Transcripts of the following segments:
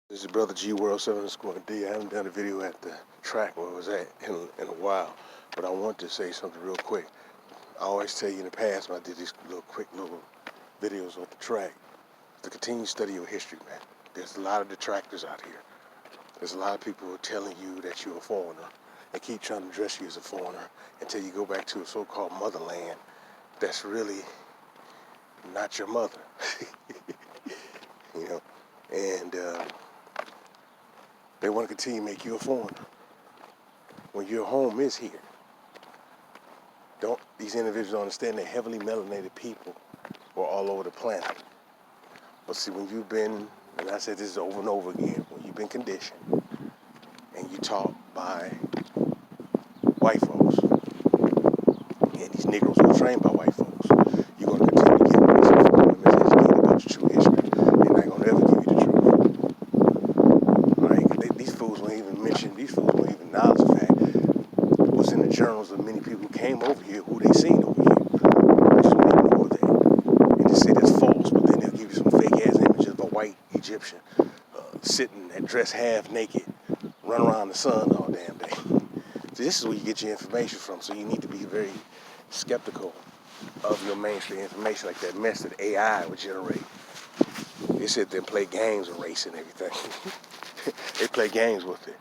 This is Brother G World 7 Squad D. I haven't done a video at the track where I was at in a while, but I want to say something real quick. I always tell you in the past when I did these quick little videos at the track to continue study your history, man. There's a lot of detractors out here. There's a lot of people who are telling you that you're a foreigner and keep trying to dress you as a foreigner until you go back to a so-called motherland that's really not your mother. you know, and they want to continue to make you a foreigner when your home is here. Don't these individuals understand they're heavily melanated people who are all over the planet. But see, when you've been, and I said this over and over again, when you've been conditioned and you taught by white folks, and these Negroes who are trained by white folks, you're going to continue to get misinformed and miseducated about your true history. They're not going to ever give you the truth. All right? These fools won't even mention, these fools won't even acknowledge the fact what's in the journals of many people who came over here, who they seen over here. They just want to ignore that and just say that's false, but then they'll give you some fake ass images of a white Egyptian sitting and dressed half naked, run around the sun all damn day. So this is where you get your information from. So you need to be very skeptical of your mainstream information, like that mess that AI would generate. They sit there and play games with race and everything. They play games with it.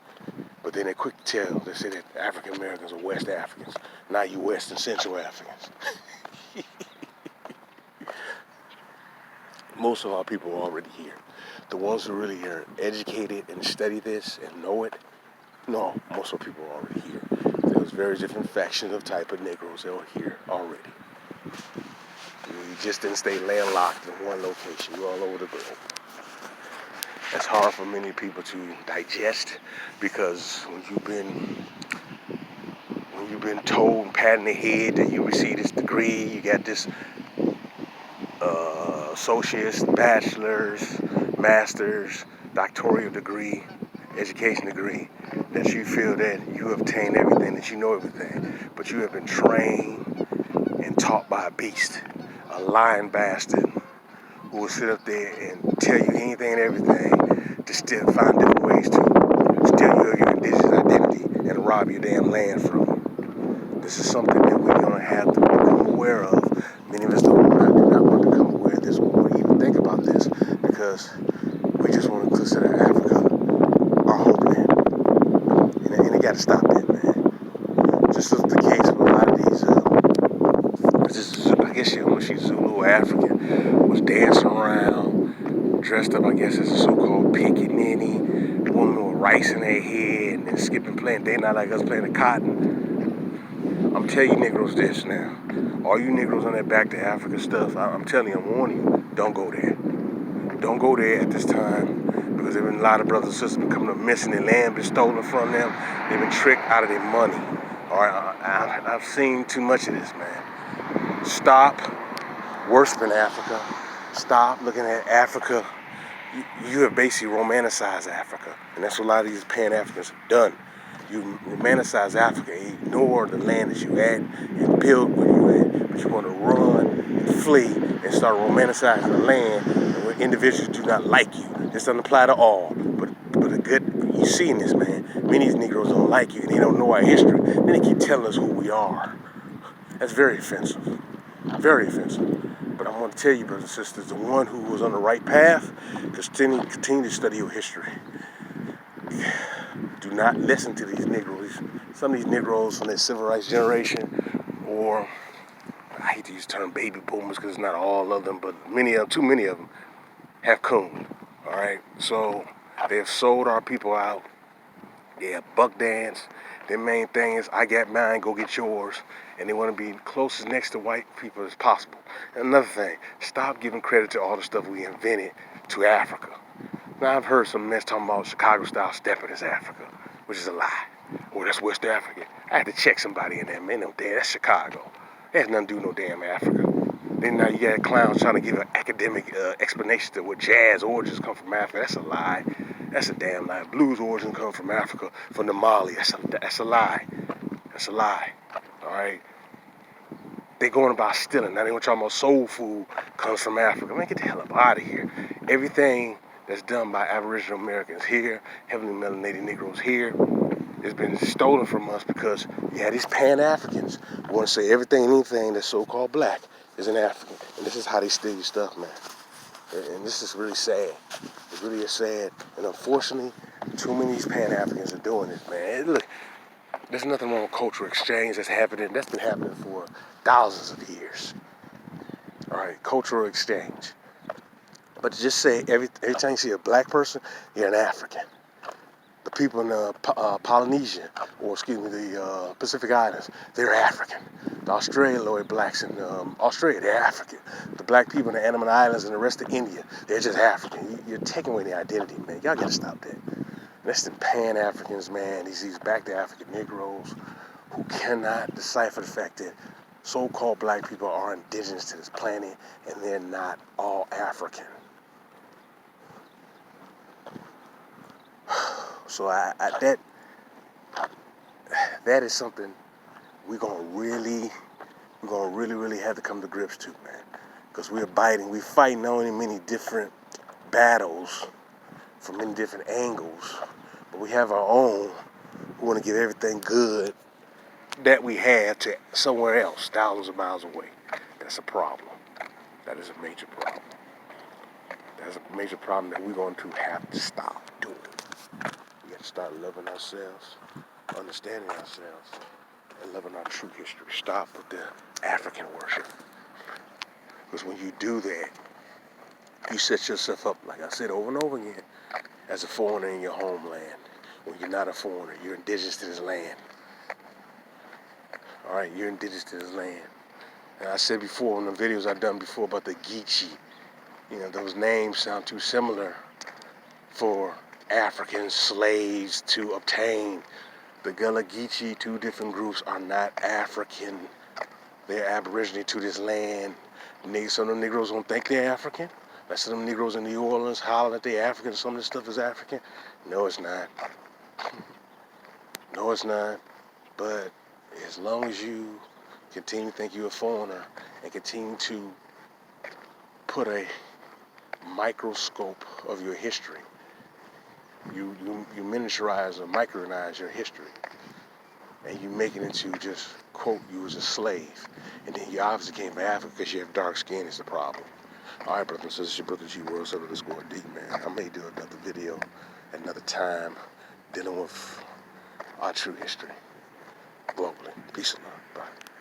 But then they're quick to tell. They say that African Americans are West Africans, not you West and Central Africans. Most of our people are already here. The ones who really are educated and study this and know it, no, most of the people are already here. There's various different factions of type of Negroes that are here already. You just didn't stay landlocked in one location. You're all over the globe. That's hard for many people to digest because when you've been told and patting the head that you received this degree, you got this associates, bachelor's, master's, doctoral degree, education degree, that you feel that you obtained everything, that you know everything, but you have been trained and taught by a beast, a lying bastard who will sit up there and tell you anything and everything to still find different ways to steal you of your indigenous identity and rob your damn land from you. This is something that we're going to have to become aware of. Many of us do not want to become aware of this or even think about this because we just want to consider Africa our homeland. And it got to stop that, man. Just as the case with a lot of these, I guess she's Zulu or African, was dancing around, dressed up, I guess, as a so-called pinky ninny, woman with rice in her head, and then skipping playing. They not like us playing the cotton. I'm telling you Negroes this now. All you Negroes on that back to Africa stuff, I'm telling you, I'm warning you, don't go there. Don't go there at this time because there have been a lot of brothers and sisters been coming up missing. Their land been stolen from them. They've been tricked out of their money. All right, I've seen too much of this, man. Stop worshiping Africa. Stop looking at Africa. You have basically romanticized Africa, and that's what a lot of these Pan-Africans have done. You romanticize Africa, ignore the land that you at, and build where you at, but you want to run and flee and start romanticizing the land where individuals do not like you. This doesn't apply to all, but a good, you seeing this, man. Many of these Negroes don't like you, and they don't know our history. Then they keep telling us who we are. That's very offensive. Very offensive. But I want to tell you, brothers and sisters, the one who was on the right path, continue to study your history. Do not listen to these Negroes. Some of these Negroes from that civil rights generation, or I hate to use the term baby boomers because it's not all of them, but too many of them, have cooned. All right, so they have sold our people out. They have buck dance. Their main thing is, I got mine, go get yours. And they want to be closest next to white people as possible. And another thing, stop giving credit to all the stuff we invented to Africa. Now, I've heard some mess talking about Chicago-style stepping as Africa, which is a lie. Or that's West Africa. I had to check somebody in there, man. No, damn, that's Chicago. That has nothing to do with no damn Africa. Then now you got clowns trying to give an academic explanation to what jazz origins come from Africa. That's a lie. That's a damn lie. Blues origins come from Africa, from the Mali. That's a lie. That's a lie. All right. They going about stealing. Now they want to talk about soul food comes from Africa. Man, get the hell up out of here. Everything that's done by Aboriginal Americans here, heavily melanated Negroes here, has been stolen from us because you had these Pan-Africans who want to say everything and anything that's so-called black is an African. And this is how they steal your stuff, man. And this is really sad. It really is sad. And unfortunately, too many of these Pan-Africans are doing this, man. Look, there's nothing wrong with cultural exchange that's happening. That's been happening for thousands of years. All right, cultural exchange. But to just say every time you see a black person, you're an African. The people in Polynesia, or excuse me, the Pacific Islands, they're African. The Australoid blacks in Australia, they're African. The black people in the Andaman Islands and the rest of India, they're just African. You're taking away the identity, man. Y'all gotta stop that. That's the Pan-Africans, man. These back to African Negroes who cannot decipher the fact that so-called black people are indigenous to this planet and they're not all African. So that is something we're gonna really have to come to grips to, man. Because we're fighting on many different battles from many different angles, but we have our own. We want to give everything good that we have to somewhere else, thousands of miles away. That's a problem. That is a major problem. That's a major problem that we're going to have to stop doing. We got to start loving ourselves, understanding ourselves, and loving our true history. Stop with the African worship. Because when you do that, you set yourself up, like I said over and over again, as a foreigner in your homeland. When you're not a foreigner, you're indigenous to this land. All right, you're indigenous to this land. And I said before in the videos I've done before about the Geechee, those names sound too similar for African slaves to obtain. The Gullah Geechee, two different groups, are not African. They're Aborigine to this land. Some of them Negroes don't think they're African. Like some of them Negroes in New Orleans holler that they're African. Some of this stuff is African. No, it's not. No, it's not. But as long as you continue to think you're a foreigner and continue to put a microscope of your history, you miniaturize or micronize your history, and you make it into just, quote, you as a slave. And then you obviously came from Africa because you have dark skin is the problem. All right, brothers and sisters, your brother G World, so let's go deep, man. I may do another video at another time dealing with our true history globally. Peace and love. Bye.